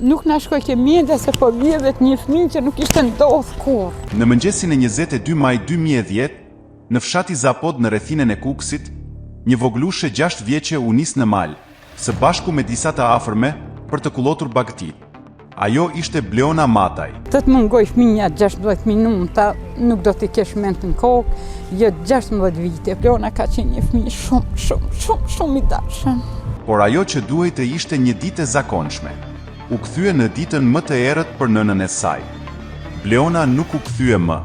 Nuk na shkoj ke mjede se po vjedhet një fëmijë që nuk ishte ndodhur kur. Në mëngjesin e 22 maj 2010, në fshati Zapod në rrethinën e Kukësit, një voglushe 6 vjeçe u nis në mal, së bashku me disa të afërme për të kullotur bagëtit. Ajo ishte Bleona Mataj. Të mungoj fëmija 16 minuta, nuk do t'i kesh ment në kokë, jo 16 vite. Bleona ka qenë një fëmijë shumë i dashur. Por ajo që duhej të ishte një ditë e zakonshme. U kthye në ditën më të errët për nënën e saj. Bleona nuk u kthye më.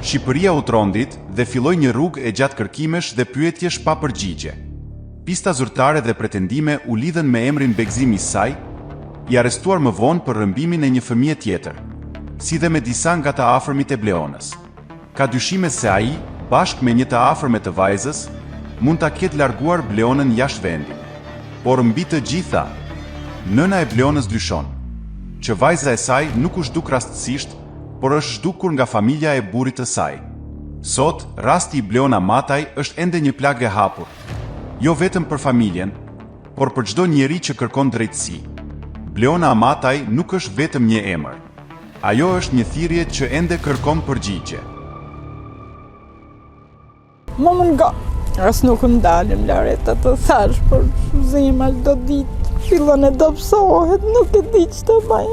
Shqipëria u trondit dhe filloi një rrugë e gjatë kërkimesh dhe pyetjesh pa përgjigje. Pista zyrtare dhe pretendime u lidhen me emrin Begzim i saj, i arrestuar më vonë për rrëmbimin e një fëmije tjetër, si dhe me disa nga të afërmit e Bleonës. Ka dyshime se ai, bashkë me një të afërme të vajzës, mund ta ketë larguar Bleonën jashtë vendit. Por mbi të gjitha, nëna e Bleonës dyshon që vajza e saj nuk u zhduk rastësisht, por është zhdukur nga familja e burrit të saj. Sot, rasti i Bleona Mataj është ende një plagë e hapur, jo vetëm për familjen, por për çdo njeri që kërkon drejtësi. Bleona Mataj nuk është vetëm një emër. Ajo është një thirrje që ende kërkon përgjigje. Momën nga, as nuk ndalim lareta të thash, por zemra do ditë fillon e dobësohet, nuk e di ç'të bëj.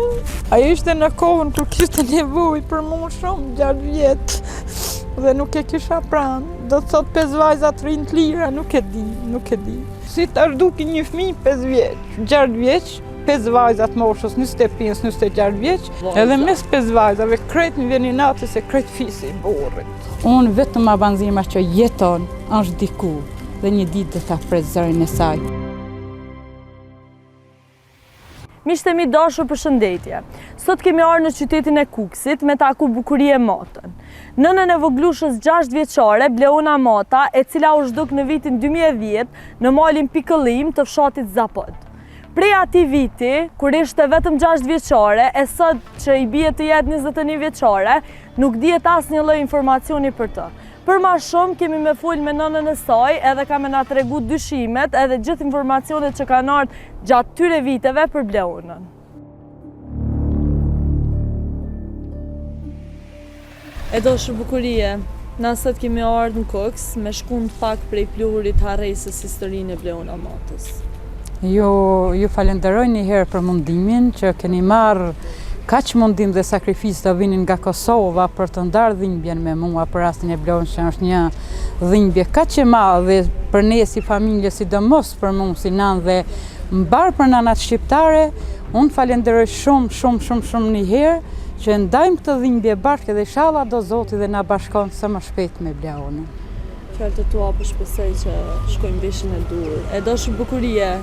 Ajo ishte në kohën kur kishte nevojë për mua shumë, 6 vjet, dhe nuk e kisha pranë. Do të thot 5 vajza të rinë të lira, nuk e di. Si ta zhduki një fëmijë 5 vjeç, 6 vjeç, 5 vajzat moshës 25-26 vjeç, edhe mes 5 vajzave krejt në vjen i natës e krejt fisi i burrit. Unë vetëm abanzima që jeton është diku dhe një ditë do ta pres zërin e saj. Miqtë e mi dashur, përshëndetje. Sot kemi ardhur në qytetin e Kukësit me taku Bukurie Matën. Nënën e voglushës 6 vjeçare, Bleona Mata, e cila u zhduk në vitin 2010 në malin Pikëllim të fshatit Zapod. Prej ati viti, kur ishte vetëm 6 vjeçare, e sot që i bie të jetë 21 vjeçare, nuk dihet asnjë lloj informacioni për të. Për ma shumë kemi me fol me nënën e saj, edhe ka me na tregu dyshimet edhe gjithë informacionet që kanë ardhur gjatë tyre viteve për Bleonën. E dashur Bukurie, na sot kemi ardhur në Kukës me shkund pak prej pluhurit harresës historinë e Bleona Matës. Ju falenderoj një herë për mundimin që keni marrë kaq mundim dhe sakrifisë të vinin nga Kosova për të ndarë dhimbjen me mua për rastin e Bleonës, që është një dhimbje kaq e madhe për ne si familje, sidomos për mua si nanë dhe mbar për nanat shqiptare. Unë falenderoj shumë një herë që ndajmë këtë dhimbje bashkë dhe inshallah do Zoti dhe na bashkon sa më shpejt me Bleonën. Fjalët e tua po shpresoj që shkojnë veshin e dur. E dashur Bukurie,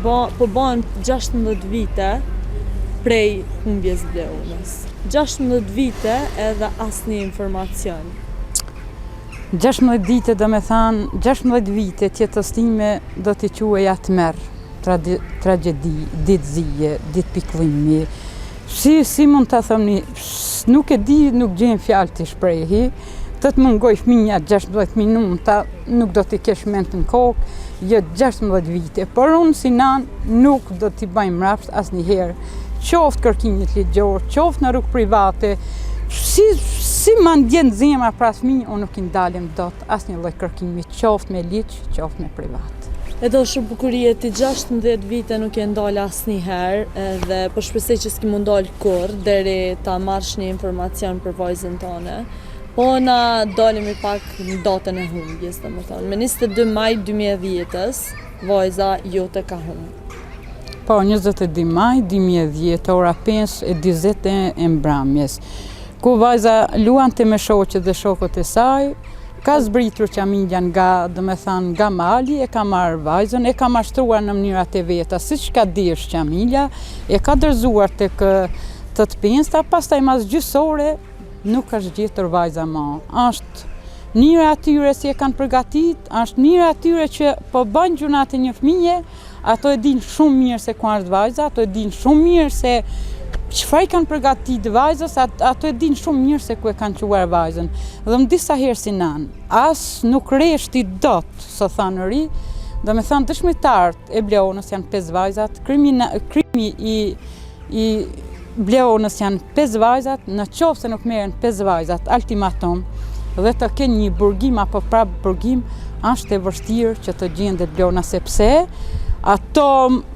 po bën 16 vite prej humbjes Bleonës. 16 vite edhe asnjë informacion. 16 vite do me thanë, 16 vite tjetës time do t'i quaj atmer, tragjedi, ditë zije, ditë pikëllimi. Si mund të thëmni, nuk e di, nuk gjen fjalë t'i shprehi, të mungoj fëmija 16 minuta, nuk do t'i kesh ment në kokë, jo 16 vite, por unë si nanë nuk do t'i bëjmë rrafsht asnjëherë. Qoftë kërkimit ligjor, qoftë në rrugë private, si ma ndjen zemra pra fëmijë, unë nuk i ndalim dot asnjë lloj kërkimi, qoftë me ligj, qoftë me privat. E dashur Bukurie, ti 16 vite nuk e ndal asnjëherë dhe po shpresoj që s'ki mund dal kurrë deri ta marrësh një informacion për vajzën tonë. Po na dalemi pak në datën e humbjes, domethënë. Me 22 maj 2010-s, vajza jote ka humbur. Po, 22 maj 2010, ora 5:40 e mbrëmjes, ku vajza luante me shoqet dhe shokët e saj, ka zbritur familja nga mali, e ka marrë vajzën, e ka mashtruar në mënyrat e veta, siç ka dish familja, e ka dorëzuar tek të pensta, pastaj mas gjysore nuk është gjetur vajza më. Është njëra atyre si e kanë përgatit, është njëra atyre që po bën gjunat e një fëmije, ato e din shumë mirë se ku është vajza, ato e din shumë mirë se çfarë kanë përgatit vajzës, ato e din shumë mirë se ku e kanë quar vajzën. Dhe më disa herë si nanë, as nuk reshti dot, së thanëri, Do me thënë dëshmitarët e Bleonës janë 5 vajzat, krimi i Bleonës janë 5 vajzat, në qoftë se nuk merren 5 vajzat, ultimatum, dhe të kenë një burgim apo prap burgim, është e vështirë që të gjendet Bleona, sepse ato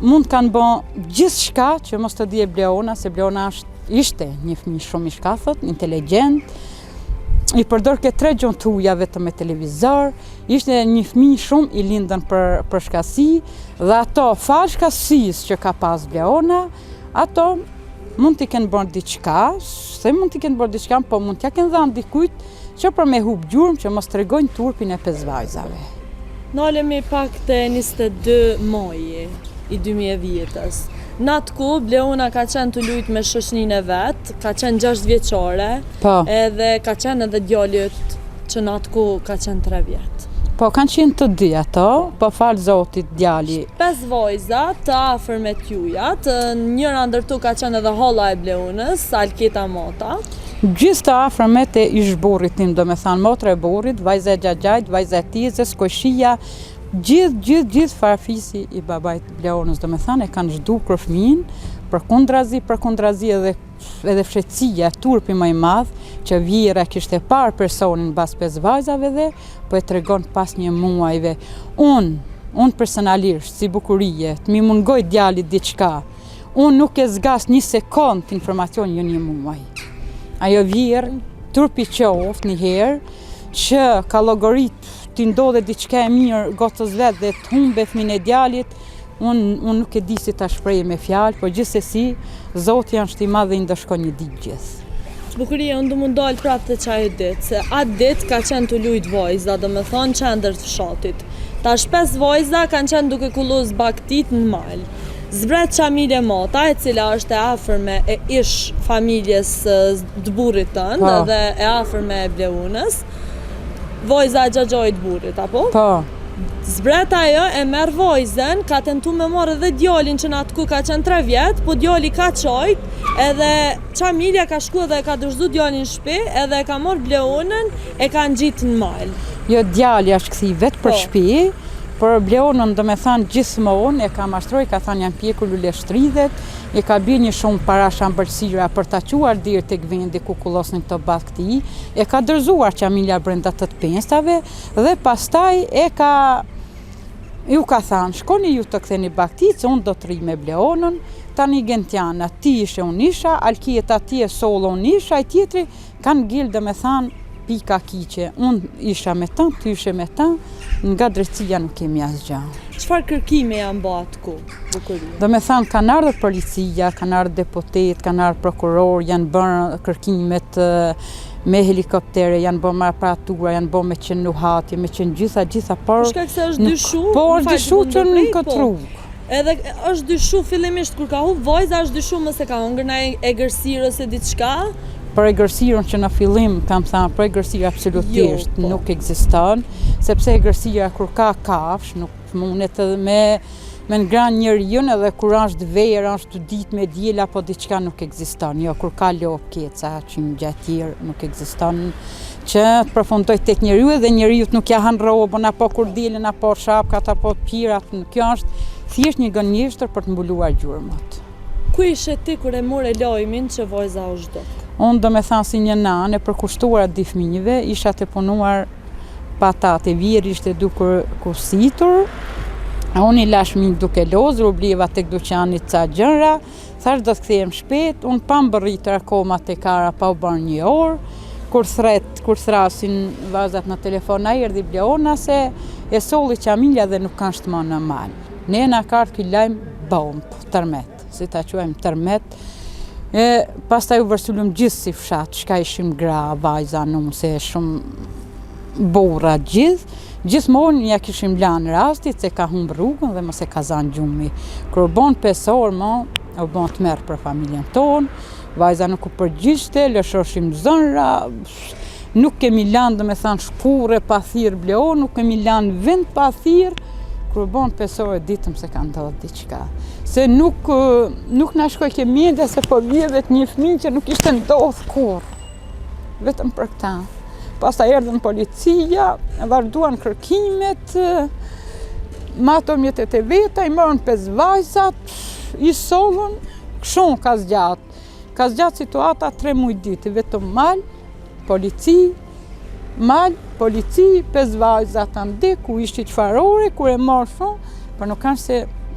mund kanë bën gjithçka që mos të dije Bleona, se Bleona ishte një fëmijë shumë i shkathët, inteligjent, i përdor ke 3 gjuhë tuja vetëm me televizor, ishte një fëmijë shumë i lindën për shkasi, dhe ato fal shkasisë që ka pas Bleona, ato mund t'i kenë bërë diçka, se mund t'i kenë bërë diçka, po mund t'ja kenë dhënë dikujt që për me hub gjurmë që mos tregojnë turpin e 5 vajzave. Nalemi pak të 22 maji i 2010-ës. Në atë ku, Bleona ka qenë të lujt me shoqninë e vetë, ka qenë 6 vjeçare, edhe ka qenë edhe djalit që në atë ku ka qenë 3 vjetë. Po, kanë qenë të dy ato, po falë zotit djali. 5 vajza të afër me t'jujat, njëra ndër to ka qenë edhe holla e Bleonës, Alketa Mota. Gjithë të afërmet e ish burrit tim, do me thanë motra e burrit, vajza e Xhaxhait, vajza e Tizës, Koshia, gjithë farafisi i babait Bleonës, do me thanë e kanë zhdukur fëmin, përkundrazi edhe fshetësia, turpi më i madh, që vjera kishte parë personin bas 5 vajzave dhe, po e tregon pas një muajve. Unë personalisht, si bukurie, të mi mungoj djalit diçka, unë nuk e zgas një sekond informacion një muaj. Ajo vjerë, turpi qoftë një herë, që ka llogarit t'i ndodhe diçka e mirë gocës vetë dhe të humbe fëmin e djalit, unë nuk e di si ta shpreh me fjalë, por gjithsesi, Zoti janë i madh dhe i ndëshkon një ditë gjithë. Bukuria, unë du më dalë prapë të qaj ditë, se atë ditë ka qenë të lujt vajza, do me thonë qendër të fshatit. Tash 5 vajza kanë qenë duke kulluz baktit në malë. Zbret Qamilje Mota, e cila është e afërme e ish familjes dëburit tënë dhe e afërme e Bleonës, vajza e Xhaxhait burrit, apo? Po. Zbret ajo e merr vajzën, ka tentu me marrë edhe djalin që në atë ku ka qenë 3 vjetë, po djali ka qajt, edhe Qamilja ka shku edhe ka dërzu djalin në shtëpi, edhe ka marrë Bleonën, e ka ngjitë në mal. Jo, djali është kthi vetë për shtëpi, por Bleonën do me thanë gjithmonë e ka mashtroj, ka thanë janë pjekur lule shtridhet, e ka bërë një shumë para shambëlsira për ta quar dirë tek vendi ku kullosnin këto bakti, e ka dërzuar Qamilja brenda të pensave dhe pastaj ju ka thënë, shkoni ju të ktheni baktit, se unë do të rri me Bleonën, tani Gentiana, ti ishe unë isha, Alkieta ti e Sollo unë isha, i tjetri kanë gildë me thanë pika kiqe, unë isha me ta, ty ishe me ta, nga drejtësia nuk kemi asgjë. Çfarë kërkime janë bërë atë ku, Bukuria? Do me thanë, kanë ardhur policia, kanë ardhur deputet, kanë ardhur prokuror, janë bërë kërkimet me helikoptere, janë bërë me aparatura, janë bërë me qenë nuhatje, me qenë gjitha, por... Shkak se është dyshu? Po, është dyshu që në këtë rrugë. Edhe është dyshu fillimisht kur ka hup vajza, është dyshu mëse ka hungër në egërsirë ose diçka? Për egërsirën që në fillim, kam thënë, për egërsirë absolutisht nuk ekziston, sepse egërsira kur ka kafsh, nuk mundet edhe me ngran njeriun, edhe kur është verë, është ditë me diell apo diçka nuk ekziston. Jo, kur ka lop keca që një gjatë tjerë nuk ekziston, që të përfundoj tek njeriu dhe njeriu nuk ja han rrobën apo kur dielën apo shapkat apo pirat. Kjo është thjesht një gënjeshtër për të mbuluar gjurmët. Ku ishe ti kur e morë lajmin që vajza u zhdok? Unë do me thanë si një nanë e përkushtuar atë fëmijëve, isha të punuar patate, vjeri ishte duke kusitur, unë i lash fëmijët duke lozur, u blieva tek dyqanit ca gjëra, thash do të kthehem shpejt, unë pa mbërritur akoma tek kara pa u bërë një orë, kur thrasin vajzat në telefon, ai erdhi Bleona se e solli Qamilja dhe nuk kanë shtëman në mal. Ne na ka ky lajm bomb, tërmet, si ta quajmë tërmet. Pastaj u vërsulëm gjithë si fshat, shka ishim gra, vajza, se shumë burra gjithmonë ja kishim lanë rastit se ka humbë rrugën dhe mos e ka zanë gjumi. Kër u bon 5 orë, u bon të merë për familjen tonë, vajza nuk u përgjishte, lëshoshim zënra, nuk kemi lanë dhe me thanë shkure pa thirë Bleon, nuk kemi lanë vend pa thirë, kër u bon 5 orë ditëm se ka ndodhë diqka. Se nuk na shkoj ke mjede se po vjedhet një fëmijë që nuk ishte ndodhë kur. Vetëm për këta. Pastaj erdhën policia, vazhduan kërkimet, ma ato mjetet e veta, i mërën 5 vajzat, i sollën, shumë ka zgjatë situata 3 muaj ditë, vetëm polici, 5 vajzat të ndeku, ishte qfarore, kur e marrë shumë, për nuk kanë se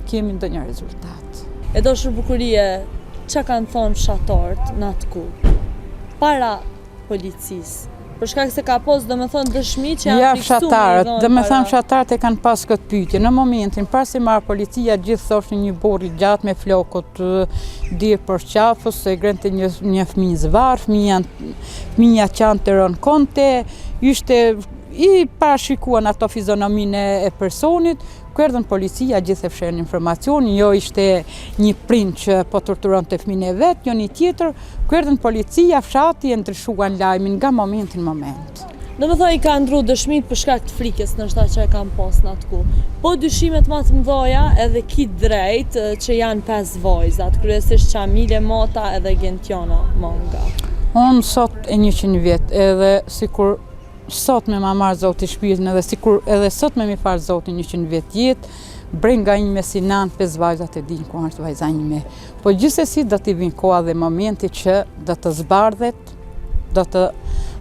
kemi ndonjë rezultat. E Dashur Bukurie, që kanë thonë fshatarët në atë ku, para policisë? Për shkak se ka pas dëshmi që janë fiksuar. Fshatarët, fshatarët e kanë pas këtë pyetje. Në momentin pas se marrë policia, gjithë thoshin një burr i gjatë me flokët dirë për qafës, se grente një fëmijë zvarr, fëmija qanë të rënë konte, ishte i parashikuan ato fizionominë e personit, ku erdhën policia, gjithë e fshehin informacion, jo ishte një prind që po torturonte fëmijën e vet, jo një tjetër, ku erdhën policia, fshati e ndryshuan lajmin nga momenti në moment. I ka ndru dëshmit për shkak të frikës nështë që e kam pas në atë ku. Po dyshimet ma të mdoja edhe ki drejt që janë 5 vajzat, kryesisht Qamile Mata edhe Gentiana Manga. Unë sot e 100 vjet, edhe sikur sot me ma marrë Zoti shpirtin, edhe sikur edhe sot me mi farë Zotin 100 vjet jetë, brenga ime si nanë 5 vajzat e din ku është vajza ime. Po gjithsesi do t'i vinë koha dhe momenti që do të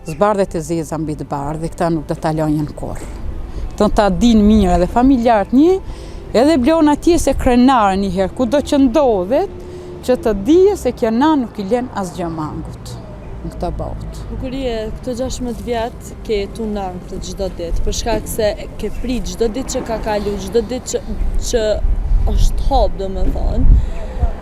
zbardhet e zeza mbi të bardhë, dhe këta nuk do t'a lojnë kurrë. Të ta din mirë edhe familjarët një, edhe blon atje se krenarë njëherë, ku do që ndodhet, që të dije se kjo na nuk i len asgjë mangut në këtë botë. Bukurie, këto 16 vjet ke tu nangë çdo ditë, për shkak se ke prit çdo ditë që ka kalu, çdo ditë që është hap, domethënë.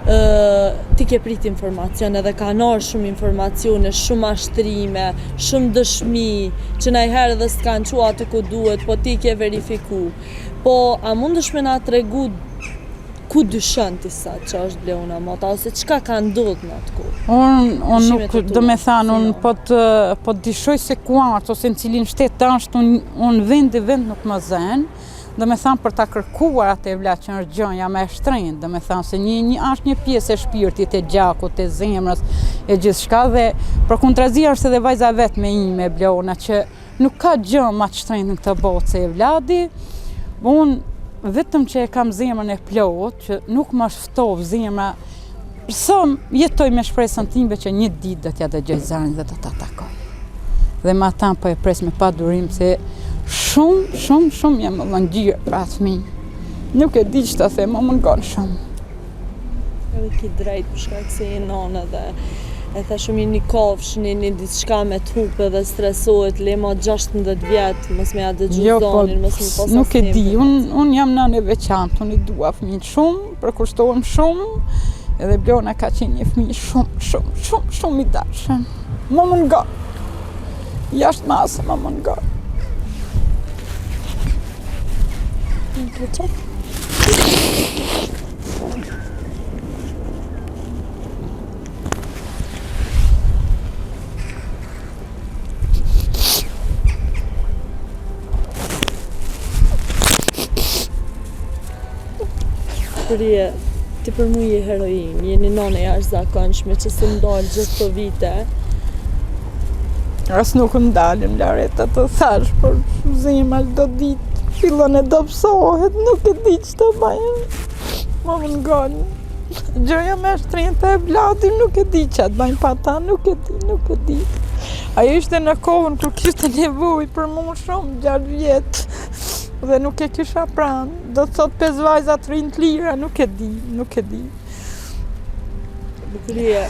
Ti ke prit informacion edhe ka ardhur shumë informacione, shumë ashtrime, shumë dëshmi, që najherë edhe s'kanë qua të ku duhet, po ti ke verifiku. Po, a mundesh me na tregu ku dyshon ti sa që është Bleuna Mata, ose çka ka ndodhur në atë ku? Unë nuk, unë po dyshoj se ku është, ose në cilin shtet është, unë vend nuk më zen. Për ta kërkuar atë e vla që është gjënja me shtrenjtë, se është një pjesë e shpirtit, e gjakut, e zemrës, e gjithçka, dhe për kuntrazi është edhe vajza vetë me ime Bleuna, që nuk ka gjë ma të shtrenjtë në këtë botë se e vladi. Unë vetëm që e kam zemrën e plot, që nuk më shftov zemra, jetoj me shpresën time që një ditë do t'ja dëgjoj zërin dhe do ta takoj. Dhe ma ta po e pres me pa durim se shumë jam më lëngjirë për atë fëmijë. Nuk e di që të them, më mungon shumë. Edhe ki drejt për shkak se je nonë dhe e tha shumë një kofsh, një diçka me t'hupe dhe stresohet, le ma 16 vjetë, mos me ja dëgju zonin, mos me posa nuk e di, unë jam nënë e veçantë, unë i dua fëmijët shumë, përkushtohem shumë, edhe Bleuna ka qenë një fëmijë shumë i dashur. Më mungon. Jashtë masë më mungon. Bukurie, ti për mu je heroin, jeni nane jashtëzakonshme që se ndalë gjithë të vite. As nuk ndalim Lareta të thash, për zemra do ditë fillon e dobësohet, nuk e di që të bajnë. Më mungon. Gjëja me shtrenjtë e vladi, nuk e di që atë bajnë pa ta, nuk e di. Ajo ishte në kohën kur kishte nevojë për mua shumë, 6 vjetë. Dhe nuk e kisha pranë, do të thot 5 vajzat rinë të lira, nuk e di. Bukurie,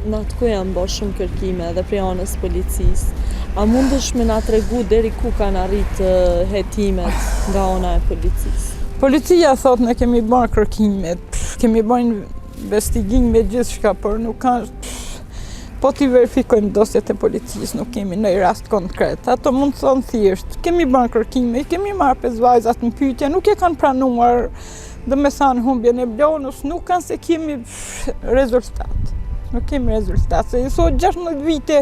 në atë ku janë bo shumë kërkime dhe prej anës policisë, a mundesh me na tregu deri ku kanë arritë hetimet nga ana e policisë? Policia thot ne kemi bërë kërkimet, kemi bërë investigim me gjithçka, por nuk ka. Po t'i verifikojmë dosjet e policisë, nuk kemi në rast konkret. Ato mund të thonë thjesht, kemi bërë kërkime, kemi marrë 5 vajzat në pyetje, nuk e kanë pranuar, domethënë humbjen e Bleunës, nuk kanë se kemi rezultat. Nuk kemi rezultat, se sot 16 vite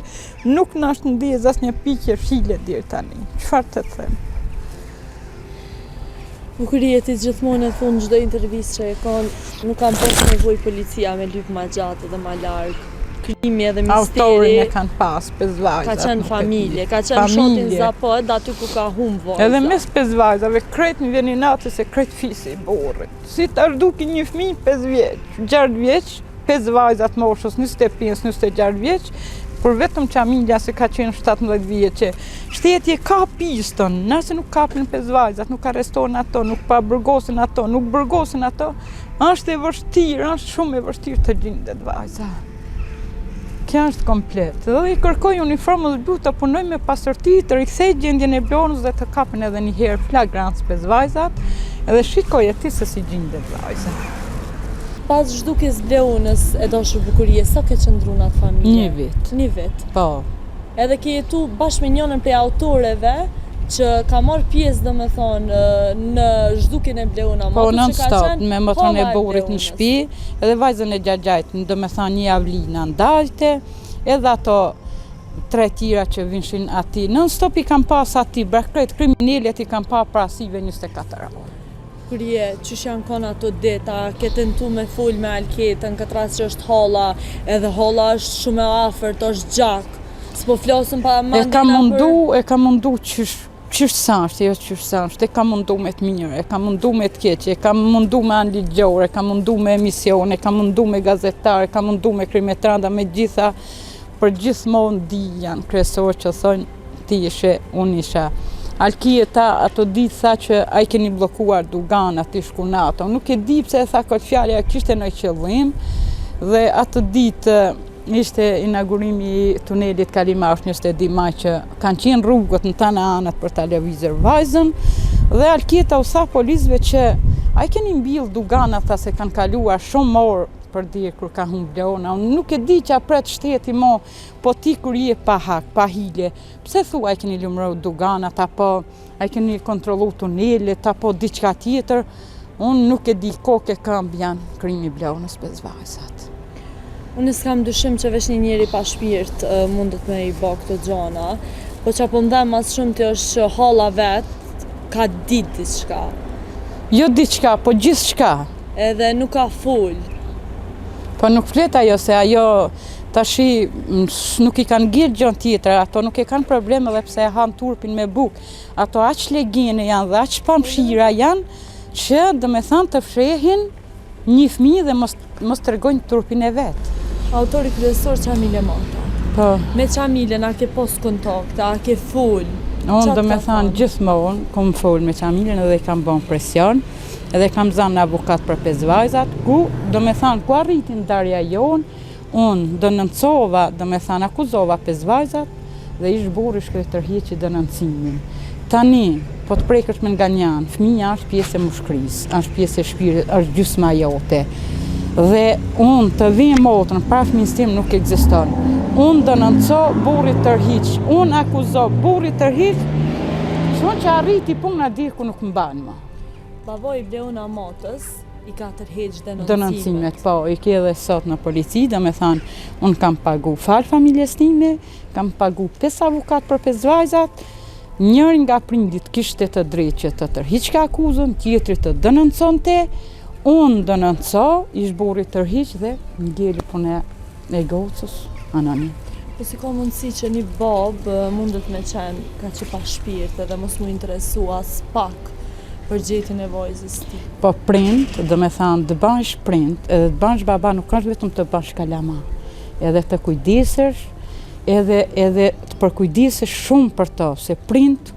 nuk na është ndjes asnjë pikë file deri tani. Çfarë të them? Bukurie, ti gjithmonë e thonë çdo intervistë që e kanë, nuk kanë pas nevojë policia me lyp ma gjatë dhe ma larg. krimi edhe misteri. Autorin e kanë pas, 5 vajzat. Ka qenë nuk e familje, di. ka qenë shotin Familje. Zapod, aty ku ka humbë vojza. Edhe mes 5 vajzave, krejt në vjeni natë se krejt fisi i burrit. Si të arduki një fëmijë 5 vjeç, 6 vjeç, 5 vajzat moshës 25, 26 vjeç, por vetëm familja se ka qenë 17 vjeçe. Shteti e ka pistën, nëse nuk kapin 5 vajzat, nuk arrestohen ato, nuk pa burgosin ato, nuk burgosin ato, është e vështirë, është shumë e vështirë të gjendet vajza. Kjo është komplet. Dhe i kërkoj uniformës blu të punoj me pasërti, të rikthej gjendjen e Bleunës dhe të kapin edhe një herë flagrant 5 vajzat, edhe shikoj e ti se si gjendet vajza. Pas zhdukjes Bleunës e Dashur Bukurie, sa ke qëndru në atë familje? Një vit. Një vit. Po. Edhe ke jetu bashkë me njënën prej autoreve që ka marrë pjesë domethënë në zhdukjen e Bleuna. Po non-stop, me moton e burrit në shtëpi, edhe vajzën e gjagjajt, domethënë një avlina ndajte, edhe ato 3 tjera që vinshin aty. Non-stop i kam pas aty, brakret kriminalet i kam pa prasive 24 orë. Bukurie, qysh janë konë ato deta, ke tentu me fol me Alketën, këtë rast që është Holla, edhe Holla është shumë e afërt, është gjak. S'po flasëm pa mandina E ka mundu qysh sansht, jo qysh sansht, e ka mundu me të mirë, e ka mundu me të keqe, e ka mundu me anë ligjore, e ka mundu me emision, e ka mundu me gazetar, e ka mundu me krimetranda, me gjitha, për gjithmonë di janë kresor që thonë ti ishe, unë isha. Alketa ato ditë tha që ai keni bllokuar Dugan aty shkunato. Nuk e di pse e tha këtë fjalë, ja kishte në qëllim. Dhe atë ditë ishte inaugurimi i tunelit Kalimash 22 maj që kanë qenë rrugët në tana anët për ta lëvizur vajzën. Dhe Alketa u tha policëve që ai keni mbill Dugan ata se kanë kaluar shumë orë për dirë kur ka humbë Bleuna. Unë nuk e di që apret shteti mo, po ti kur je pa hak, pa hile, pse thua ai keni lumëruar Duganat, apo ai keni kontrollu tunelet, apo diçka tjetër, unë nuk e di koke këmbë janë krimi Bleunës 5 vajzat. Unë s'kam dyshim që veç një njeri pa shpirt mundet me i bë këto gjona, po që po mdhem mas shumë të është që Holla vetë ka ditë diçka. Jo diçka, po gjithçka. Edhe nuk ka full. Po nuk flet ajo se ajo tashi nuk i kanë gjirë gjën tjetër, ato nuk e kanë problem edhe pse e han turpin me bukë. Ato aq legjene janë dhe aq pamshira janë që domethënë të fshehin një fëmijë dhe mos tregojnë turpin e vet. Autori kryesor Qamile Mata. Po. Me Qamilen a ke pos kontakte, a ke full? Unë domethënë gjithmonë kom fol me Qamilen edhe i kam bën presion. Edhe kam zanë në avokat për 5 vajzat, ku ku arritin ndarja jonë, unë dënëncova, akuzova 5 vajzat dhe ish burri shkret tërhiqi dënëncimin. Tani, po të prekësh me nga njanë, fëmija është pjesë e mushkrisë, është pjesë e shpirit, është gjysma jote. Dhe unë të vijë motrën, pra fëmijës tim nuk ekziston. Unë dënënco burri tërhiq, unë akuzo burri tërhiq, shumë që arriti puna di ku nuk mbanë më. Bavoj Bleuna Matës i ka tërheq dënëncimet, po, i ke edhe sot në polici, domethënë, unë kam pagu falë familjes time, kam pagu 5 avokat për 5 vajzat, njërin nga prindit kishte të drejtë që të tërhiqte akuzën, tjetri të dënënconte, unë dënënco, ish burri tërhiq dhe ngeli punë e gocës anonim. Po si ka mundësi që një babë mundet me qenë ka që pa shpirt edhe mos mu interesu as pak për gjetjen e vajzës ti? Po prind, domethënë të bash prind, edhe të bash baba nuk është vetëm të bash kalama, edhe të kujdesesh, edhe të përkujdesesh shumë për to, se prind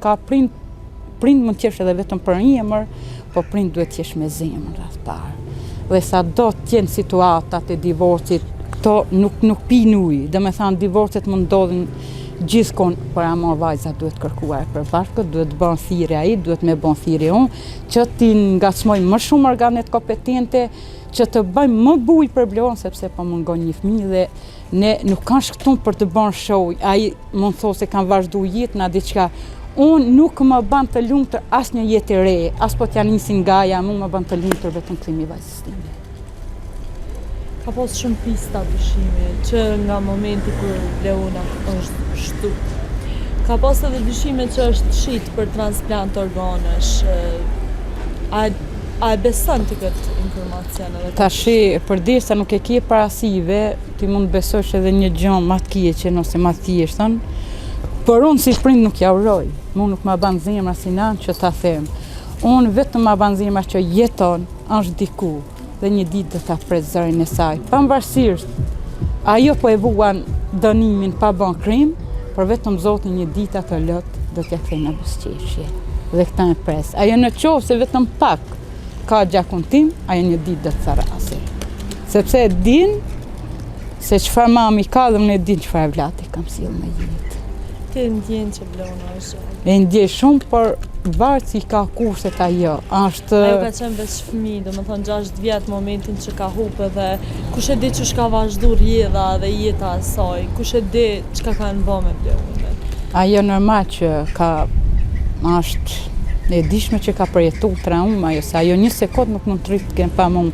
mund t'jesh edhe vetëm për një emër, po prind duhet t'jesh me zemër rreth parë. Dhe sa do t'jenë situatat e divorcit, këto nuk pin ujë, domethënë divorcet mund ndodhin gjithkon, për amor vajza duhet kërkuar për bashkët, duhet bën thirrje ai, duhet me bën thirrje unë, që ti ngacmojmë më shumë organet kompetente, që të bëjmë më bujë për Bleunën, sepse po mungon një fëmijë dhe ne nuk kanë shkëtum për të bën show, ai mund thosë se kanë vazhdu jetën a diçka. Unë nuk më bën të lumtur asnjë jetë e re, as po t'ja nisin gaja, më bën të lumtur vetëm krimi i vajzës time. Ka pas shumë pista dyshimi, që nga momenti kur Bleuna është shtuk. Ka pas edhe dyshime që është shit për transplant organesh. A A e beson ti këtë informacion edhe? Tashi, përderisa nuk e ke parasive, ti mund besosh edhe një gjë më të keqen ose më të thjeshtën. Por unë si prind nuk ja uroj. Mu nuk ma ban zemra si nanë që ta them. Unë vetëm ma ban zemra që jeton, është diku dhe një ditë do ta pret zërin e saj. Pavarësisht ajo po e vuan dënimin pa bën krim, por vetëm Zoti një ditë atë lot do t'ja kthej në buzëqeshje. Dhe këta e pres. Ajo në qovë se vetëm pak ka gjakun tim, ajo një ditë do të tharasi. Sepse e din se çfarë mami ka dhe unë e din çfarë vlati kam sjellë me jetë. Ti ndjen që Bleona është? E ndjej shumë, por varet si ka kurset ajo. Ajo ka qenë veç fëmijë, domethënë 6 vjet momentin që ka hupe dhe kush e di çu ka vazhdu rjedha dhe jeta e saj, kush e di çka kanë bërë me Bleonën. Ajo normal që është e dishme që ka përjetu trauma, ajo se ajo një sekund nuk mund të rritë kënë pa më.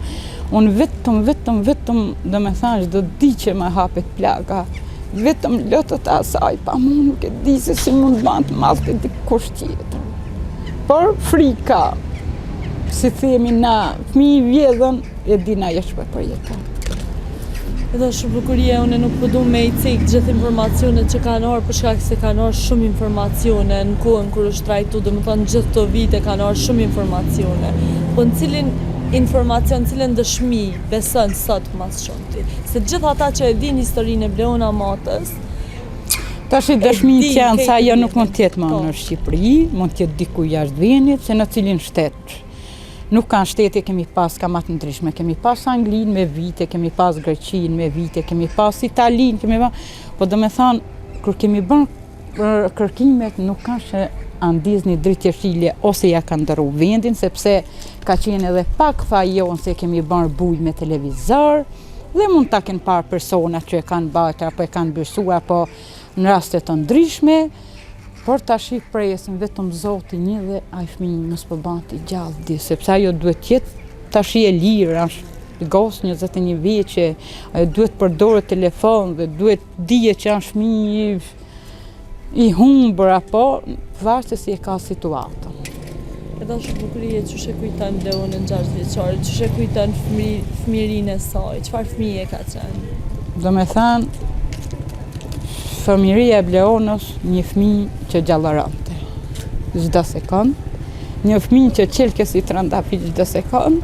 Unë vetëm, dhe me thanë çdo ditë që më hapet plaga, vetëm lotët asaj, pa më nuk e di se si mund të malte dikush tjetër. Por frika, si themi na, fëmijë i vjedhën, e din ajo që përjeton. Edhe shumë bukurie, unë nuk po du me i cikë gjithë informacionet që kanë orë, për shkak se kanë orë shumë informacione në kohën kur është trajtu, dhe më thonë gjithë të vite kanë orë shumë informacione. Po në cilin informacion, cilin dëshmi beson sot mas shumë ti? Se gjithë ata që e din historinë e Bleona Matës, tash dëshmi që janë sa ajo nuk mund tjetë më në Shqipëri, mund tjetë diku jashtë vendit, se në cilin shtet. Nuk kanë shtete, kemi pas kamat ndryshme, kemi pas Anglinë me vite, kemi pas Greqinë me vite, kemi pas Italinë, po do me thonë, kur kemi bërë kërkimet, nuk kanë që andizni dritë jeshile ose ja kanë ndërru vendin, sepse ka qenë edhe pak tha jonë se kemi bërë buj me televizor, dhe mund ta kenë parë persona që e kanë bajtë, apo e kanë bërsuar, apo në rastet të ndryshme, por tash presin vetëm Zoti një dhe ai fëmijë mos po bënti gjallë di, sepse ajo duhet jetë tash e lirë, është gosë 21 vjeçe, ajo duhet përdorë telefon dhe duhet dije që është fëmijë i humbur apo varet se si e ka situatën. Edhe shumë bukurie që she kujton Bleonën 6 vjeçare, që she kujton fëmijërinë e saj, çfarë fëmijë ka qenë? Do me thënë, fëmijëria e Bleonës, një fëmijë që gjallëronte çdo sekond, një fëmijë që qelke si trëndafi çdo sekond,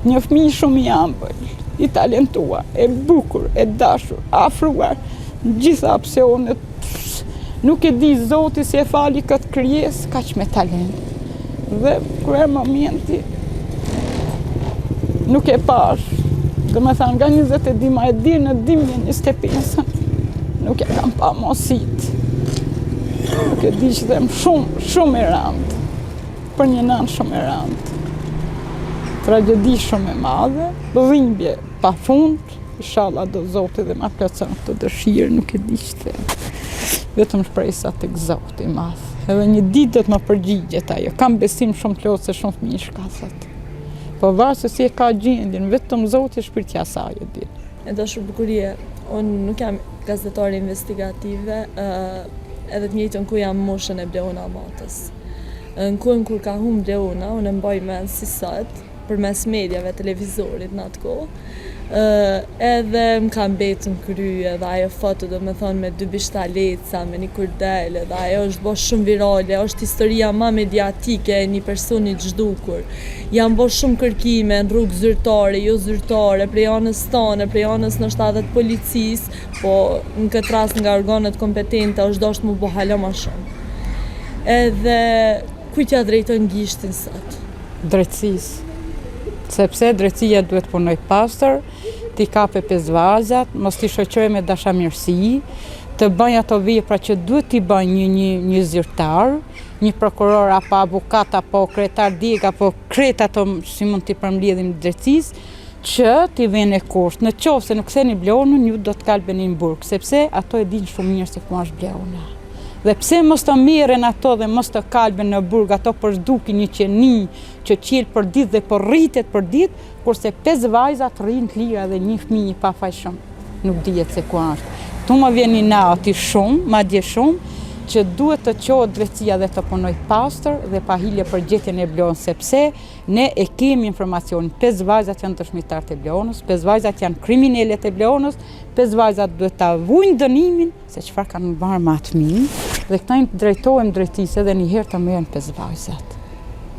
një fëmijë shumë i ëmbël, i talentuar, e bukur, e dashur, afruar, gjitha opsionet. Nuk e di Zoti si e fali këtë krijesë kaq me talent. Dhe kur e momenti nuk e pash. Do me thënë nga 22 ma e dirë në 2025 nuk e kam pa mosit. Nuk e di që them shumë e randë. Për një nanë shumë e randë. Tragedi shumë e madhe, dhimbje pa fund, inshallah do Zoti dhe ma plotëson këtë dëshirë, nuk e di që them. Vetëm shpresa tek Zoti i madh. Edhe një ditë do të më përgjigjet ajo. Kam besim shumë plot se shumë fëmijë shkathet. Po varet se si e ka gjendjen, vetëm Zoti shpirtja e saj e di. Edhe shumë bukurie, unë nuk jam gazetare investigative, edhe të njëjtën ku jam moshën e Bleona Matës. Në kohën kur ka humbur Bleona, unë e mbaj mend si sot, përmes mediave, televizorit në atë kohë, edhe më ka mbetur në krye dhe ajo foto do me thonë me 2 bishtalleca, me një kurdel, dhe ajo është bërë shumë virale, është historia ma mediatike e një personi të zhdukur. Janë bërë shumë kërkime në rrugë zyrtare, jo zyrtare, prej anës tonë, prej anës në shtatet policisë, po në këtë rast nga organet kompetente është dashur më bëj hala më shumë. Edhe kujt ja drejton gishtin sot? Drejtësisë. Sepse drejtësia duhet punoj pastër, t'i kape 5 vajzat, mos t'i shoqëroj me dashamirësi, të bëj ato vepra që duhet t'i bëj një zyrtar, një prokuror apo avokat apo kryetar djeg apo kret ato si mund t'i përmbledhim drejtësisë, që t'i vjen e kusht. Në qoftë se nuk ktheni Bleonën, ju do të kalbeni në burg, sepse ato e dinë shumë mirë se ku është Bleona. Dhe pse mos të merren ato dhe mos të kalben në burg, ato përzdukin një qeni që qel për ditë dhe po rritet për ditë, kurse 5 vajzat rrinë të lira dhe një fëmijë pa fajshëm. Nuk dihet se ku është. Tu më vjen një nati shumë, madje shumë, që duhet të qohet drejtësia dhe të punoj pastër dhe pa hile për gjetjen e Bleonës, sepse ne e kemi informacionin. 5 vajzat janë dëshmitar të Bleonës, 5 vajzat janë kriminalet e Bleonës, 5 vajzat duhet ta vujnë dënimin se çfarë kanë bërë me atë fëmijë dhe këta drejtohen drejtisë edhe një herë të merren 5 vajzat.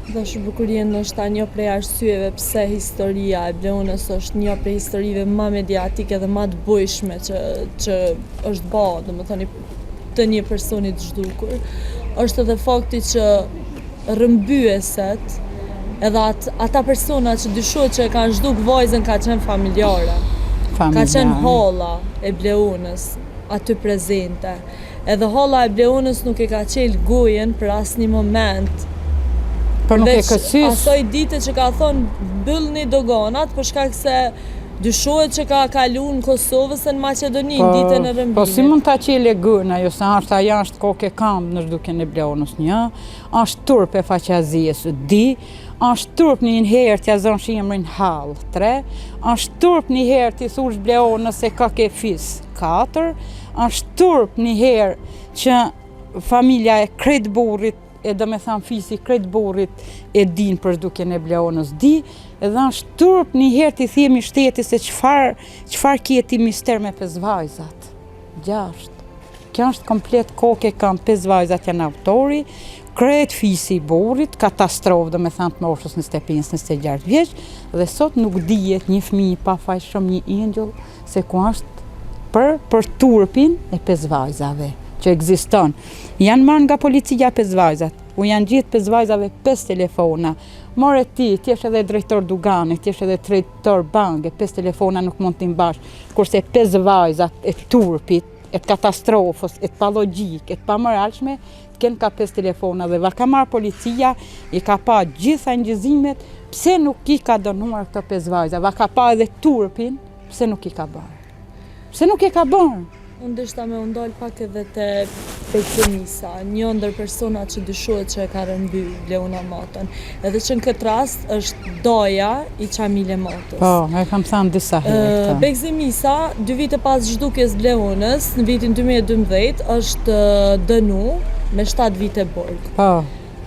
Dashur Bukurie, ndoshta një prej arsyeve pse historia e Bleonës është një prej historive më mediatike dhe më të bujshme që është bërë, domethënë të një personi të zhdukur, është edhe fakti që rrëmbyeset edhe ata persona që dyshohet që e kanë zhduk vajzën ka qenë familjare. Ka qenë holla e Bleonës aty prezente. Edhe holla e Bleonës nuk e ka qelë gojen për asnjë moment. Por nuk e kësys. Asoj dite që ka thonë mbyllni doganat për shkak se dyshohet që ka kalu në Kosovës e në Maqedoni, ditën e rrëmbimit. Po si mund ta qele gën ajo se është ajo është kokë kamp në zhdukjen e Bleonës 1, është turp e faqazisë 2, është turp një herë t'ja zon shemrin Hall 3, është turp një herë t'i thush Bleonës se ka ke fis 4, është turp një herë që familja e krejt burrit e do me thamë fisi krejt burrit e din për zhdukjen e Bleonës di, edhe është turp një herë t'i themi shteti se qfar kjeti mister me 5 vajzat. 6. Kjo është komplet koke kam 5 vajzat janë autori, krejt fisi i burrit, katastrofë do me thamë të moshës 25-26 vjeç, dhe sot nuk dihet një fëmijë pa fajshëm, një ingjëll, se ku është për turpin e 5 vajzave që ekziston. Janë marrë nga policia 5 vajzat, u janë gjithë 5 vajzave 5 telefona. More ti jesh edhe drejtor dugane, ti jesh edhe drejtor banke, 5 telefona nuk mund t'i mbash, kurse 5 vajzat e turpit, e të katastrofës, e të pa logjik, e të pa moralshme, t'ken ka 5 telefona dhe va ka marrë policia, i ka pa gjitha ngjizimet, pse nuk i ka dënuar këto 5 vajza, va ka pa edhe turpin, pse nuk i ka bërë. Pse nuk i ka bërë? Unë dështa me undal pak edhe te Begzemisa, një ndër persona që dyshohet që e ka rëmby Bleona Matën, edhe që në këtë rast është doja i Qamile Matës. Po, e kam thënë disa herë. Begzemisa, 2 vite pas zhdukjes Bleonës, në vitin 2012, është dënu me 7 vite burg. Po.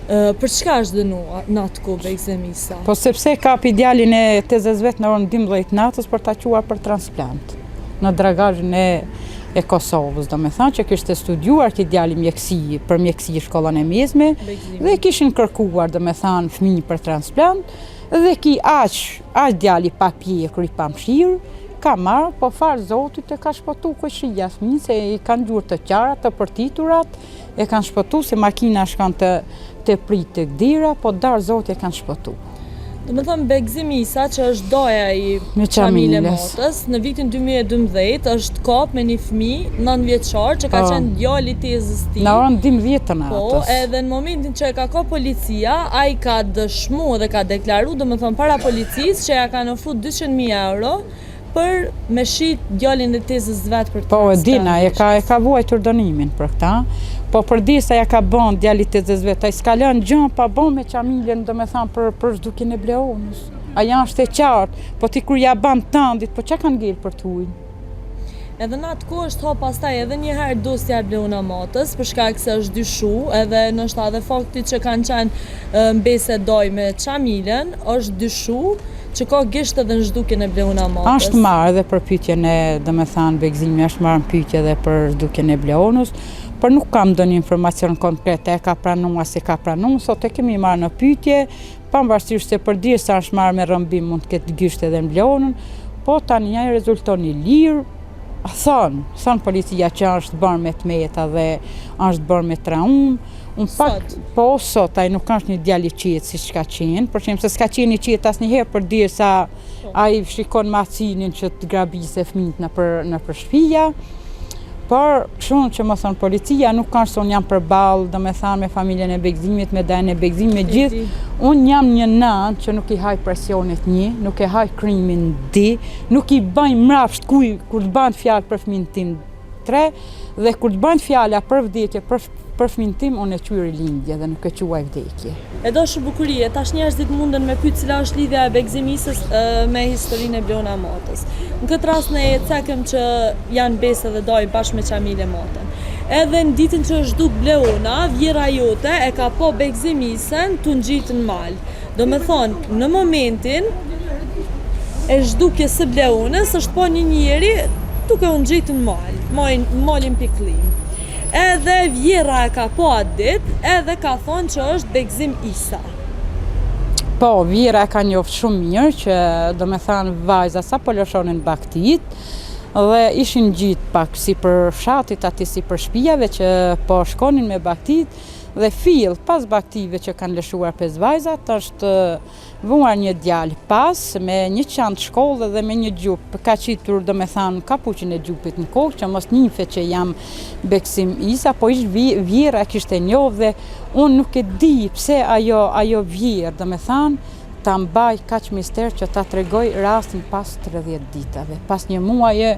Për çka është dënu në atë kohë Begzemisa? Po sepse kapi djalin e tezës vet në orën 12 natës për ta quar për transplant në dragazhin e Kosovës, do me thënë që kishte studiuar ki djali mjekësi, për mjekësi shkollën e mesme, dhe kishin kërkuar, do me thënë, fëmijë për transplant, dhe ki aq djali pa pjekur i pa mshirë, ka marrë, po farë Zotit e ka shpëtu këshia fëmijë, se i kanë gjurë të qara, të përtiturat, e kanë shpëtu, se makina shkan të prit të gdira, po darë Zotit e kanë shpëtu. Do me thëmë Begzemisa, që është doja i Qamile Matës, në vitin 2012 është kap me një fëmijë 9 vjeçar që ka qenë djali i tezës tij. Në orën 12 të natës. Po, edhe në momentin që e ka kap policia, ai ka dëshmu dhe ka deklaru, do me thëmë para policisë, që ja kanë ofru 200.000 euro për me shit djalin e tezës vet për të. Po, e dina, e ka vuajtur dënimin për këta. Po përdisa ja ka bën djali të tezës vet, ai s'ka lënë gjën pa bën me Qamilen, do me thënë për zhdukjen e Bleonës. Aja është e qartë, po ti kur ja ban tëndit, po çka kanë ngel për t'ujin? Edhe në atë kohë është hap pastaj edhe një herë dosja e Bleona Matës, për shkak se është dyshu, edhe ndoshta edhe fakti që kanë qenë mbesedoj me Qamilen, është dyshu që ka gisht edhe në zhdukjen e Bleona Matës. Është marrë edhe për pyetjen e, do me thënë, Begzimi është marrë në pyetje edhe për zhdukjen e Bleonës, por nuk kam ndonjë informacion konkret, e ka pranuar se ka pranuar, sot e kemi marrë në pyetje, pavarësisht se përderisa është marrë me rrëmbim mund të ketë gisht edhe në Bleonën, po tani ai rezulton i lirë. Thonë policia që është bërë me tmeta dhe është bërë me traum. Po sot ai nuk është një djalë i qetë si që ka qenë, për shembull se s'ka qenë i qetë asnjëherë përderisa ai shikon macinin që të grabise fëmijët nëpër shtëpia. Por shumë që më thonë policia nuk kanë se unë jam përballë, do me thënë me familjen e Begzimit, me dajën e Begzimit, me gjithë. Unë jam një nënë që nuk i haj presionit 1, nuk i haj krimin 2, nuk i bëj mrapsht kur të bëjnë fjalë për fëmin tim 3, dhe kur të bëjnë fjala për vdekje për fëmin tim, unë e quaj lindje dhe nuk e quaj vdekje. E dashur Bukurie, tash njerëzit munden me pyet cila është lidhja e Begzemisës me historinë e Bleona Matës. Në këtë rast ne e cekëm që janë besë dhe doj bashkë me Qamile Matën. edhe në ditën që është duk Bleona, vjera jote e ka po Begzimisen të ngjitë në mal. Do me thonë, në momentin e zhdukje së Bleonës është po një njeri duke u ngjitë në mal, malin piklim. Edhe vjera e ka po atë dit, edhe ka thonë që është Begzim Isa. Po, vjera e ka njoftë shumë mirë që do me thanë vajza sa po lëshonin baktit dhe ishin gjitë pak si për fshatit ati si për shtëpive që po shkonin me baktit dhe fill pas baktive që kanë lëshuar 5 vajzat është vuar një djalë pas me një çantë shkollë dhe me një gjupë ka qitur do me thanë kapuqin e gjupit në kokë që mos njife që jam Begzim Isa, po ish vjera kishte njohë dhe unë nuk e di pse ajo vjerë do me thanë ta mbaj kaq mister që ta tregoj rastin pas 30 ditave, pas një muaje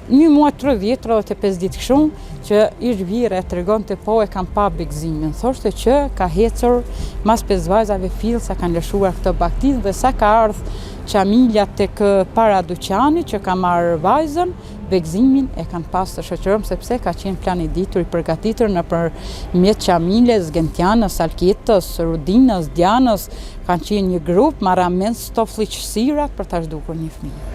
30-35 ditë kështu që ish vjera e tregonte po e kam pa Begzimin. Thoshte që ka hecur mas 5 vajzave fill sa kanë lëshuar këto baktit dhe sa ka ardhur qamilja tek para dyqanit që ka marrë vajzën, Begzimin e kanë pas të shoqërom sepse ka qenë plan i ditur i përgatitur nëpërmjet qamiljes, Gentianës, Alketës, Rudinës, Dianës, kanë qenë një grup marramens të fllëqësirat për ta zhdukur një fëmijë.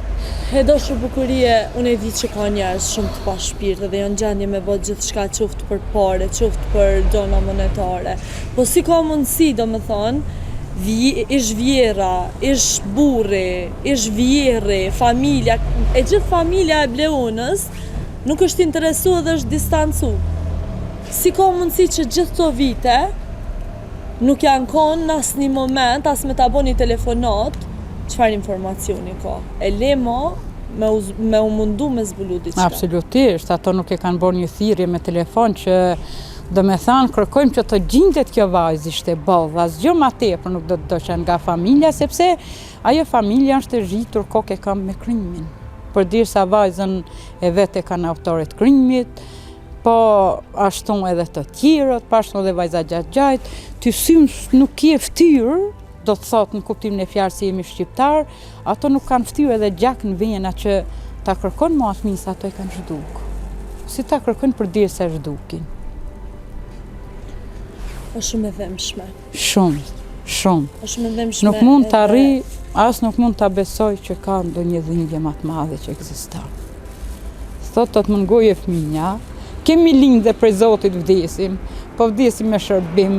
E do shumë bukurie, unë e di që ka njerëz shumë të pa shpirt dhe janë gjendje me bë gjithçka qoftë për pare, qoftë për gjona monetare. Po si ka mundësi, do me thonë, ish vjera, ish burri, ish vjeri, familja, e gjithë familja e Bleonës nuk është interesu dhe është distancu. Si ka mundësi që gjithë të vite nuk janë konë në asë një moment, as me ta bo një telefonat, çfarë informacioni ka? E lemo me u mundu me zbulu diçka. Absolutisht, ato nuk e kanë bërë një thirrje me telefon që do me thanë kërkojmë që të gjendet kjo vajzë ishte bollë, asgjë më tepër nuk do të doshën nga familja, sepse ajo familja është e rritur kokë e kam me krimin. Përderisa vajzën e vetë kanë autorit krimit, po ashtu edhe të tjerët, po ashtu edhe vajza Gjagjajt, ty syms nuk je ftyrë, do të thotë në kuptimin e fjalës si jemi shqiptar, ato nuk kanë ftyrë edhe gjak në vena që ta kërkon më atmis ato e kanë zhduk. Si ta kërkon përderisa e zhdukin. Është shumë e dhëmshme. Shumë. Është shumë e dhëmshme. Nuk mund të arri, as nuk mund të besoj që ka ndonjë dhimbje më të madhe që ekziston. Thotë të mungoje fëmija, kemi lindë dhe prej Zotit vdesim, po vdesim me shërbim,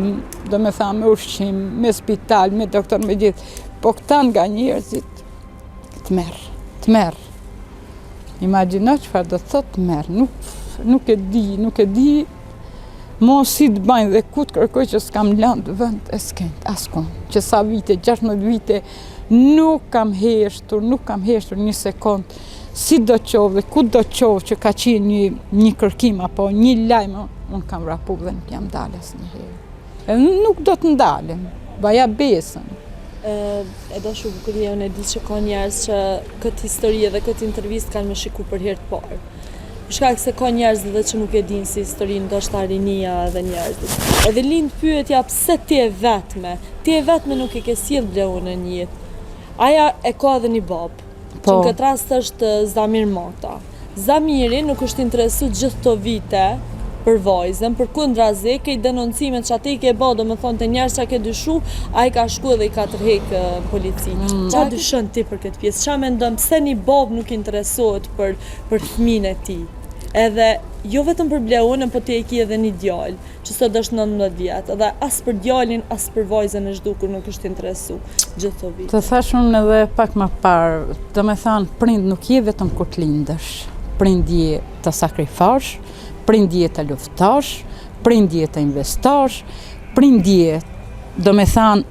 do me thamë me ushqim, me spital, me doktor, me gjithë, po këta nga njerëzit të merë. Imagjino çfarë do të thotë të merë, nuk e di, mos si të bajnë dhe ku të kërkoj që s'kam lëndë vend e s'kend, askon, që sa vite, 16 vite, nuk kam heshtur një sekond, si do qovë dhe ku do qovë që ka qenë një kërkim apo një lajmë, unë kam rapu dhe nuk jam dalë asnjëherë. E nuk do të ndalem, baja besën. E do shumë bukurie, unë e di që ka njerëz që këtë histori dhe këtë intervistë kanë me shiku për herë të parë. Për shkak se ka njerëz edhe që nuk e dinë si historinë, ndoshta rinia dhe njerëzit. Edhe lind pyetja pse ti e vetme nuk e ke sjell Bleonën në jetë. Aja e ka edhe një babë. Që në këtë rast është Zamir Mata. Zamiri nuk është interesu gjithë të vite për vajzën, për kundrazi, ke i denoncimet që ati ke bo, do me thonë të njerës që ke dyshu, a i ka shku dhe i ka tërhek polici. Qa dyshën ti për këtë pjesë? Qa me ndëm, pse një babë nuk interesohet për fëmijën e ti? Edhe, jo vetëm për Bleonën, po ti e ki edhe një djallë, që sot është 19 vjetë, edhe as për djallin, as për vajzën e zhdukur nuk është interesu gjithë të vitë. Të thash unë edhe pak më parë, do me thanë, prind nuk je vetëm kur të lindësh, prind je të sakrifash, prind je të luftash, prind je të investosh, prind je, do me thanë,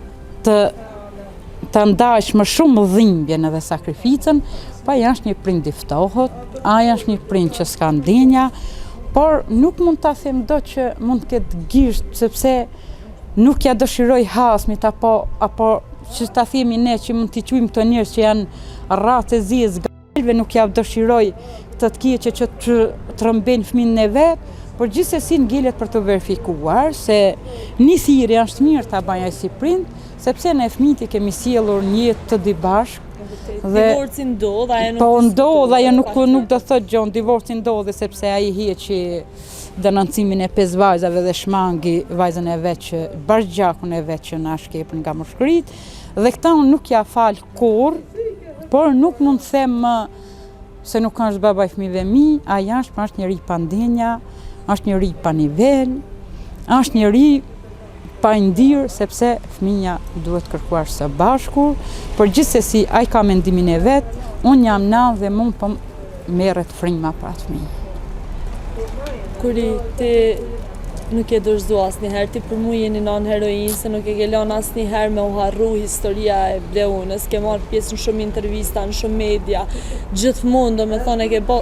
të ndajsh më shumë dhimbjen edhe sakrificën, pa janë një prind i ftohët, a janë një prind që s'ka ndenja, por nuk mund ta them do që mund të ketë gisht, sepse nuk ja dëshiroj hasmit, apo që ta themi ne që mund t'i quajmë këto njerëz që janë rratë e zezë galve, nuk ja dëshiroj të keqe që të trëmbejnë fëmijën e vet, por gjithsesi ngjilet për të verifikuar se një thirrje është mirë ta bëjë ai si prind, sepse ne fëmijët i kemi sjellur një jetë të dy bashkë. Divorci ndodh, ajo nuk po ndodh, ajo nuk do thotë gjon, divorci ndodhi sepse ai hiqi denoncimin e 5 vajzave dhe shmangi vajzën e vet që bashkëgjakun e vet që na shkepën nga moshkërit. Dhe këta unë nuk ja fal kurrë, por nuk mund të them se nuk është baba i fëmijëve mi, ai është njeri pa ndenja, është njeri pa nivel, është njeri pa ndirë, sepse fëmija duhet kërkuar së bashku, por gjithsesi ai ka mendimin e vet, unë jam nën dhe mund po merret frima për atë fëmijë. Kuri ti nuk e dorëzu asnjëherë, ti për mua jeni nën heroinë, se nuk e ke lënë asnjëherë me u harru historia e Bleunës, ke marrë pjesë në shumë intervista, në shumë media, gjithmonë domethënë e ke bë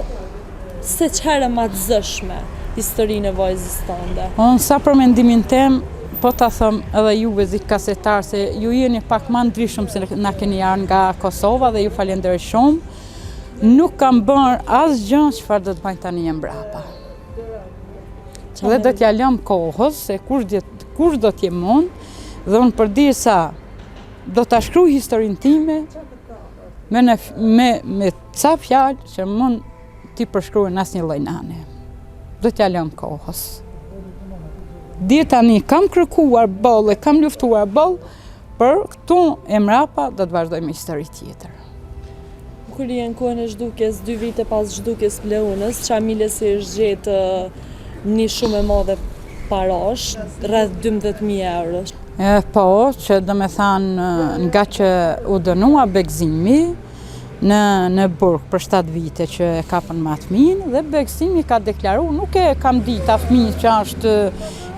se çfarë më të zëshme historinë e vajzës tënde. Unë sa për mendimin tem, po ta them edhe juve zi kasetar se ju jeni pak më ndryshëm se na keni ardhur nga Kosova dhe ju falenderoj shumë. Nuk kam bërë asgjë çfarë do të bëj tani e mbrapa. Dhe do t'ja lëm kohës se kush do t'jem unë dhe unë përderisa do ta shkruaj historinë time me ca fjalë që mund t'i përshkruajnë asnjë lloj nane. Do t'ja lëm kohës. Deri tani kam kërkuar boll e kam luftuar boll, për këtu e mrapa do të vazhdoj me histori tjetër. Kur jenë kohën e zhdukjes, 2 vite pas zhdukjes Bleunës, Çamilës i është gjetë një shumë e madhe parash, rreth 12.000 euro. Po, që do me thanë nga që u dënua Begzimi në burg për 7 vite që e kapën me atë fëmijën dhe Begzimi ka deklaru, nuk e kam ditë atë fëmijë që është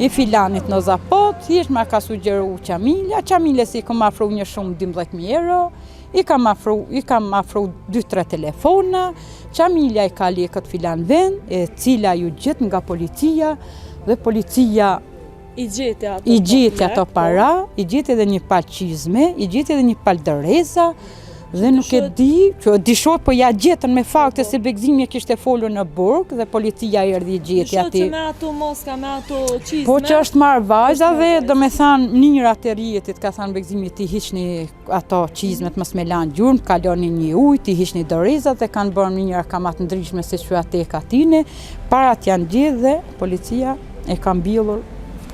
i filanit në Zapot, thjesht ma ka sugjeru Çamilja si kam afru një shumë 12.000 euro, i kam afru 2-3 telefona, Çamilja i ka le këtë filan vend, e cila ju gjet nga policia dhe policia i gjeti ato para, i gjeti edhe një pal çizme, i gjeti edhe një pal dëreza, dhe nuk e di, që dishot po ja gjetën me fakte se Begzimi e kishte folur në burg dhe policia erdhi i gjeti aty. Dishot që me ato moska, me ato çizme. Po që është marrë vajza dhe do me thanë mënyrat e rjetit, ka thanë Begzimi ti hiqni ato çizmet mos me lanë gjurmë, kaloni një ujë, ti hiqni dorezat dhe kanë bërë mënyra kamat ndryshme se që atë katine, parat janë gjithë dhe policia e ka mbyllur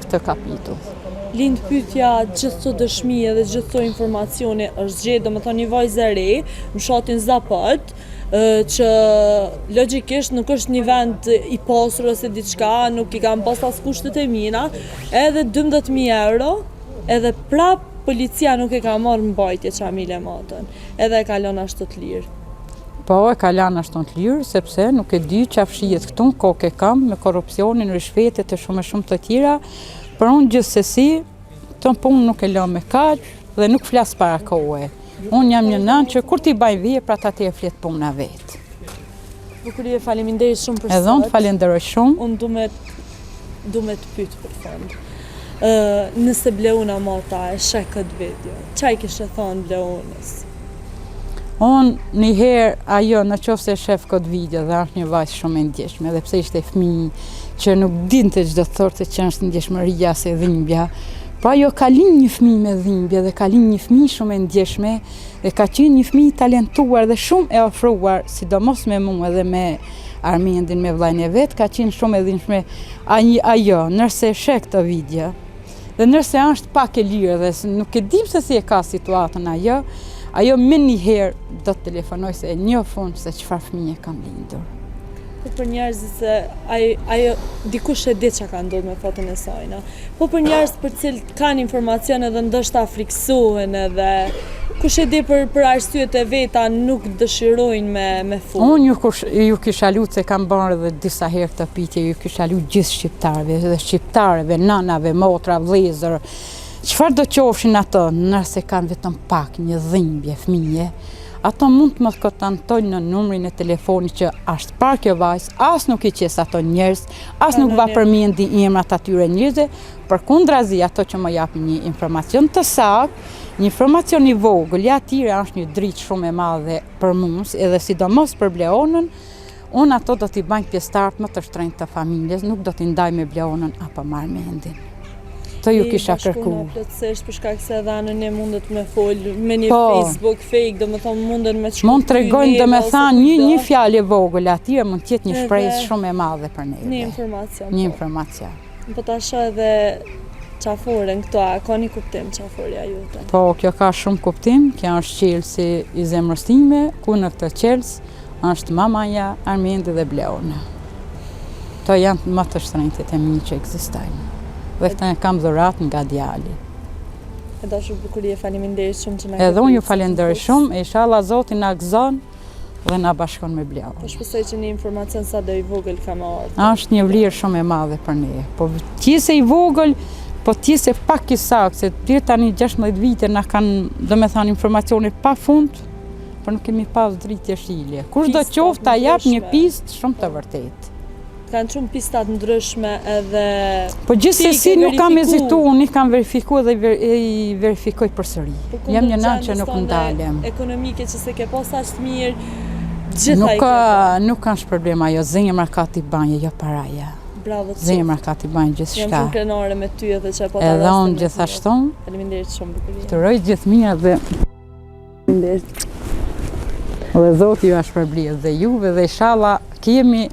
këtë kapitull. Lind pyetja gjithë dëshmi dhe gjithë informacione është gjetë, domethënë një vajzë e re në fshatin Zapot, që logjikisht nuk është një vend i pasur ose diçka, nuk i kanë pas as kushtet e mina, edhe 12.000 euro, edhe prap policia nuk e ka marrë mbajtje Çamile Matën, edhe e ka lënë ashtu të lirë. Po, e ka lënë ashtu të lirë, sepse nuk e di çfarë fshihet këtu, kokë kam me korrupsionin, rishfetet e shumë të tjera. Për unë gjithsesi, të punë nuk e lëm me kaq dhe nuk flas para kohë. Unë jam një nën që kur ti baj veprat atë e flet puna vet. Bukurie, faleminderit shumë për sot. Edhe unë falenderoj shumë. Unë du me të pyet për fund. Nëse Bleuna Mata e sheh këtë video, çfarë kishe thënë Bleunës? Unë njëherë ajo në qoftë se shef këtë video dhe është një vajzë shumë e ndjeshme, edhe pse ishte fëmijë që nuk dinte çdo të thotë që është ndjeshmëria se dhimbja, po ajo ka lind një fëmijë me dhimbje dhe ka lind një fëmijë shumë e ndjeshme dhe ka qenë një fëmijë talentuar dhe shumë e ofruar, sidomos me mua edhe me Armendin, me vllajën e vet, ka qenë shumë e dhimbshme. Ajo, nëse sheh këtë video dhe nëse është pak e lirë dhe nuk e dim se si e ka situatën ajo më njëherë do të telefonoj se e njoh fund se çfarë fëmijë kam lindur. Po për njerëzit se ajo dikush e di çka ka ndodhur me foton e saj, no? Po për njerëz për cilët kanë informacione dhe ndoshta friksohen edhe kush e di për arsyet e veta nuk dëshirojnë me fund. Unë ju kisha lutë se kam bërë edhe disa herë këtë pyetje, ju kisha lutë gjithë shqiptarëve dhe shqiptarëve, nanave, motra, vëllezër, çfarë do qofshin ato, nëse kanë vetëm pak një dhimbje fëmije, ato mund të më kontaktojnë në numrin e telefonit që është parë kjo vajzë, as nuk i qes ato njerëz, as nuk va përmendi emrat atyre njerëzve, përkundrazi ato që më japin një informacion të saktë, një informacion i vogël, atyre është një dritë shumë e madhe për mua, edhe sidomos për Bleonën, unë ato do t'i bëjnë pjesëtar më të shtrenjtë të familjes, nuk do t'i ndaj me Bleonën apo me Armendin. Të ju kisha kërku. Plotësisht për shkak se edhe anën e mundet me fol me një Facebook fake, domethënë munden me shkruaj. Mund t'rregojnë domethënë një fjalë vogël aty mund të jetë një shprehje shumë e madhe për ne. Një informacion. Një informacion. Po ta shoh edhe qaforen këto, a ka një kuptim qaforja jote? Po, kjo ka shumë kuptim, kjo është qelsi i zemrës time, ku në këtë qels është mamaja, Armendi dhe Bleona. To janë më të shtrenjtit e mi që ekzistojnë. Dhe këta kam dhurat nga djali. E dashur bukurie, faleminderit shumë që na edhe unë ju falenderoj shumë, e inshallah Zoti na gëzon dhe na bashkon me Bleona. Po shpresoj që një informacion sa do i vogël ka më ardhur. Është një vlerë shumë e madhe për ne. Po qise i vogël, po qise pak i saktë, se deri tani 16 vite na kanë, domethënë, informacione pa fund, por nuk kemi pas dritë shile. Kush do qoftë ta jap një pistë shumë të vërtetë. Kanë shumë pistat ndryshme edhe... Po gjithsesi nuk kam hezituar, unë i kam verifikuar dhe i verifikoj përsëri. Jam një nanë që nuk ndalem. Ekonomike që se ke pas aq të mirë, gjitha i ke. Nuk kanë shpërblema, jo zemra ka t'i banje, jo paraja. Bravo të zemra ka t'i banje gjithçka. Jam shumë krenare me ty edhe që po ta edhe unë gjithashtu. Faleminderit shumë bukurie. Të roj gjithë mirë dhe... Faleminderit. Dhe Zoti ju shpërblet dhe juve dhe inshallah kemi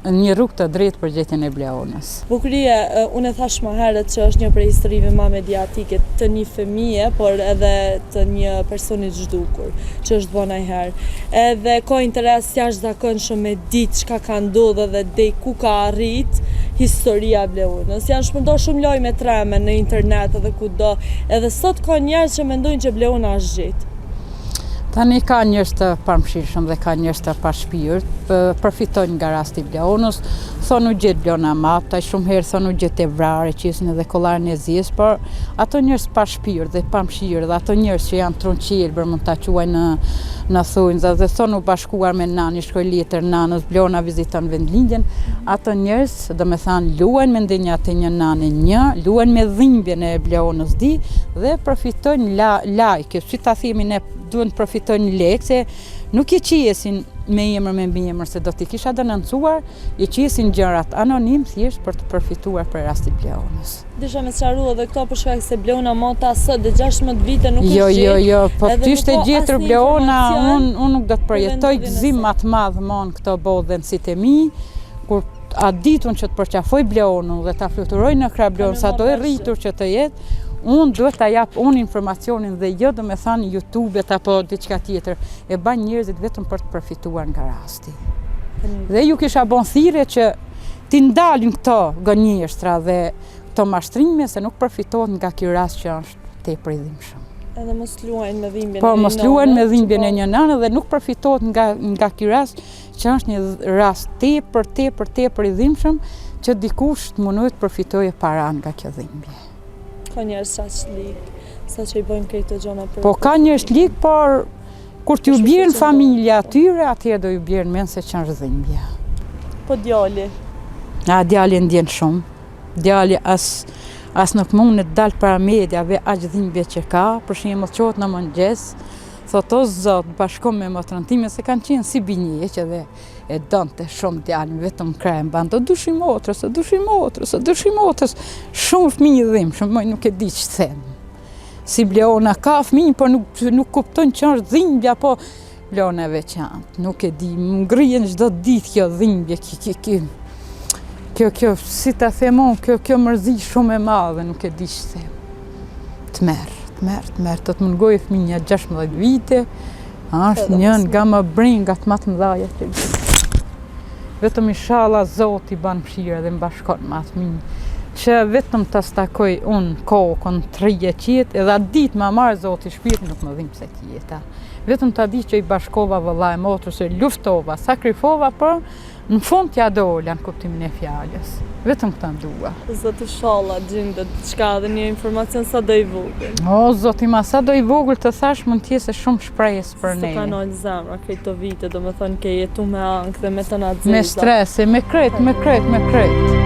një rrugë të drejtë për gjetjen e Bleonës. Bukurie, unë e thash më herët që është një prej historive më mediatike të një fëmije, por edhe të një personi të zhdukur, që është bën herë. Edhe ka interes jashtëzakonshëm me ditë çka ka ndodhur dhe deri ku ka arrit historia e Bleonës. Janë shpërndar shumë lajme treme në internet edhe kudo. Edhe sot ka njerëz që mendojnë që Bleona është gjetë. Tani ka njerëz të pamshirshëm dhe ka njerëz të pashpirt, përfitojnë nga rasti i Bleonës, thonë u gjet Bleona mapta, shumë herë thonë u gjet e vrarë, qesin edhe kollarin e zies, por ato njerëz pashpirt dhe pamshirë dhe ato njerëz që janë trunqelbër mund ta quajnë në thonjza dhe thonë u bashkuar me nani, shkoj letër nanës, Bleona viziton vendlindjen, ato njerëz, domethënë, luajnë me ndenja të një nane një, luajnë me dhimbjen e Bleonës di dhe përfitojnë like, si ta themi ne duhen të profitojnë lekë, se nuk i qiesin me emër me mbiemër se do t'i kisha denoncuar, i qiesin gjërat anonim thjesht për të përfituar për rastin Bleonës. Disha me sqaru edhe këto për shkak se Bleona mota sot dhe 16 vite nuk është gjetur. Jo, po ty ishte gjetur Bleona, unë nuk do të përjetoj gëzim më të madh mon këto bodhen si të mi, kur a ditun që të përqafoj Bleonën dhe ta fluturoj në krah Bleonës, sa do e rritur që të jetë, unë duhet ta jap unë informacionin dhe jo domethënë YouTube-et apo diçka tjetër. E bën njerëzit vetëm për të përfituar nga rasti. Dhe ju kisha bën thirrje që ti ndalin këto gënjeshtra dhe këto mashtrime se nuk përfitohet nga ky rast që është tepër i dhimbshëm. Edhe mos luajnë me dhimbjen e një Po mos luajnë me dhimbjen e një nane dhe nuk përfitohet nga ky rast që është një rast tepër i dhimbshëm që dikush të mundohet të përfitojë para nga kjo dhimbje. Ka njerëz sa që i bëjnë këto gjëra për... Po ka njerëz lik, por kur t'ju bjerën familja atyre, atëherë do ju bjerën mend se që është dhimbja. Po djali? Djali ndjen shumë. Djali as nuk mund të dalë para mediave aq dhimbje që ka, për shembull qohet në mëngjes, thotë o Zot, bashko me motrën time se kanë qenë si binje që dhe e donte shumë djalin, vetëm krem bando, dushi motrës, shumë fëmijë dhimbshëm, më nuk e di ç'të them. Si Bleona ka fëmijë, por nuk kuptojnë që është dhimbja, po Bleona e veçantë, nuk e di, më ngrihen çdo ditë kjo dhimbje, kjo si ta them unë, kjo mërzi shumë e madhe, nuk e di ç'të them. Të merr, të mungoj fëmija 16 vite, është një nga më brengat më të mëdha që vetëm inshallah Zoti ban mëshirë dhe mbashkon me atë fëmijë, që vetëm ta stakoj unë kokën 30 qetë, edhe atë ditë ma marrë Zoti shpirtin nuk më dhimbë se tjeta. Vetëm ta di që i bashkova vëllai motrës, e luftova, sakrifova, por në fund t'ja dola në kuptimin e fjalës. Vetëm këta dua. Zoti inshallah gjendet diçka dhe një informacion sa do i vogël. O Zoti ma sa do i vogël të thash mund të jetë shumë shpresë për ne. Së ka nolë zemra këto vite, domethënë ke jetu me ankth dhe me të na Me stres, me kret.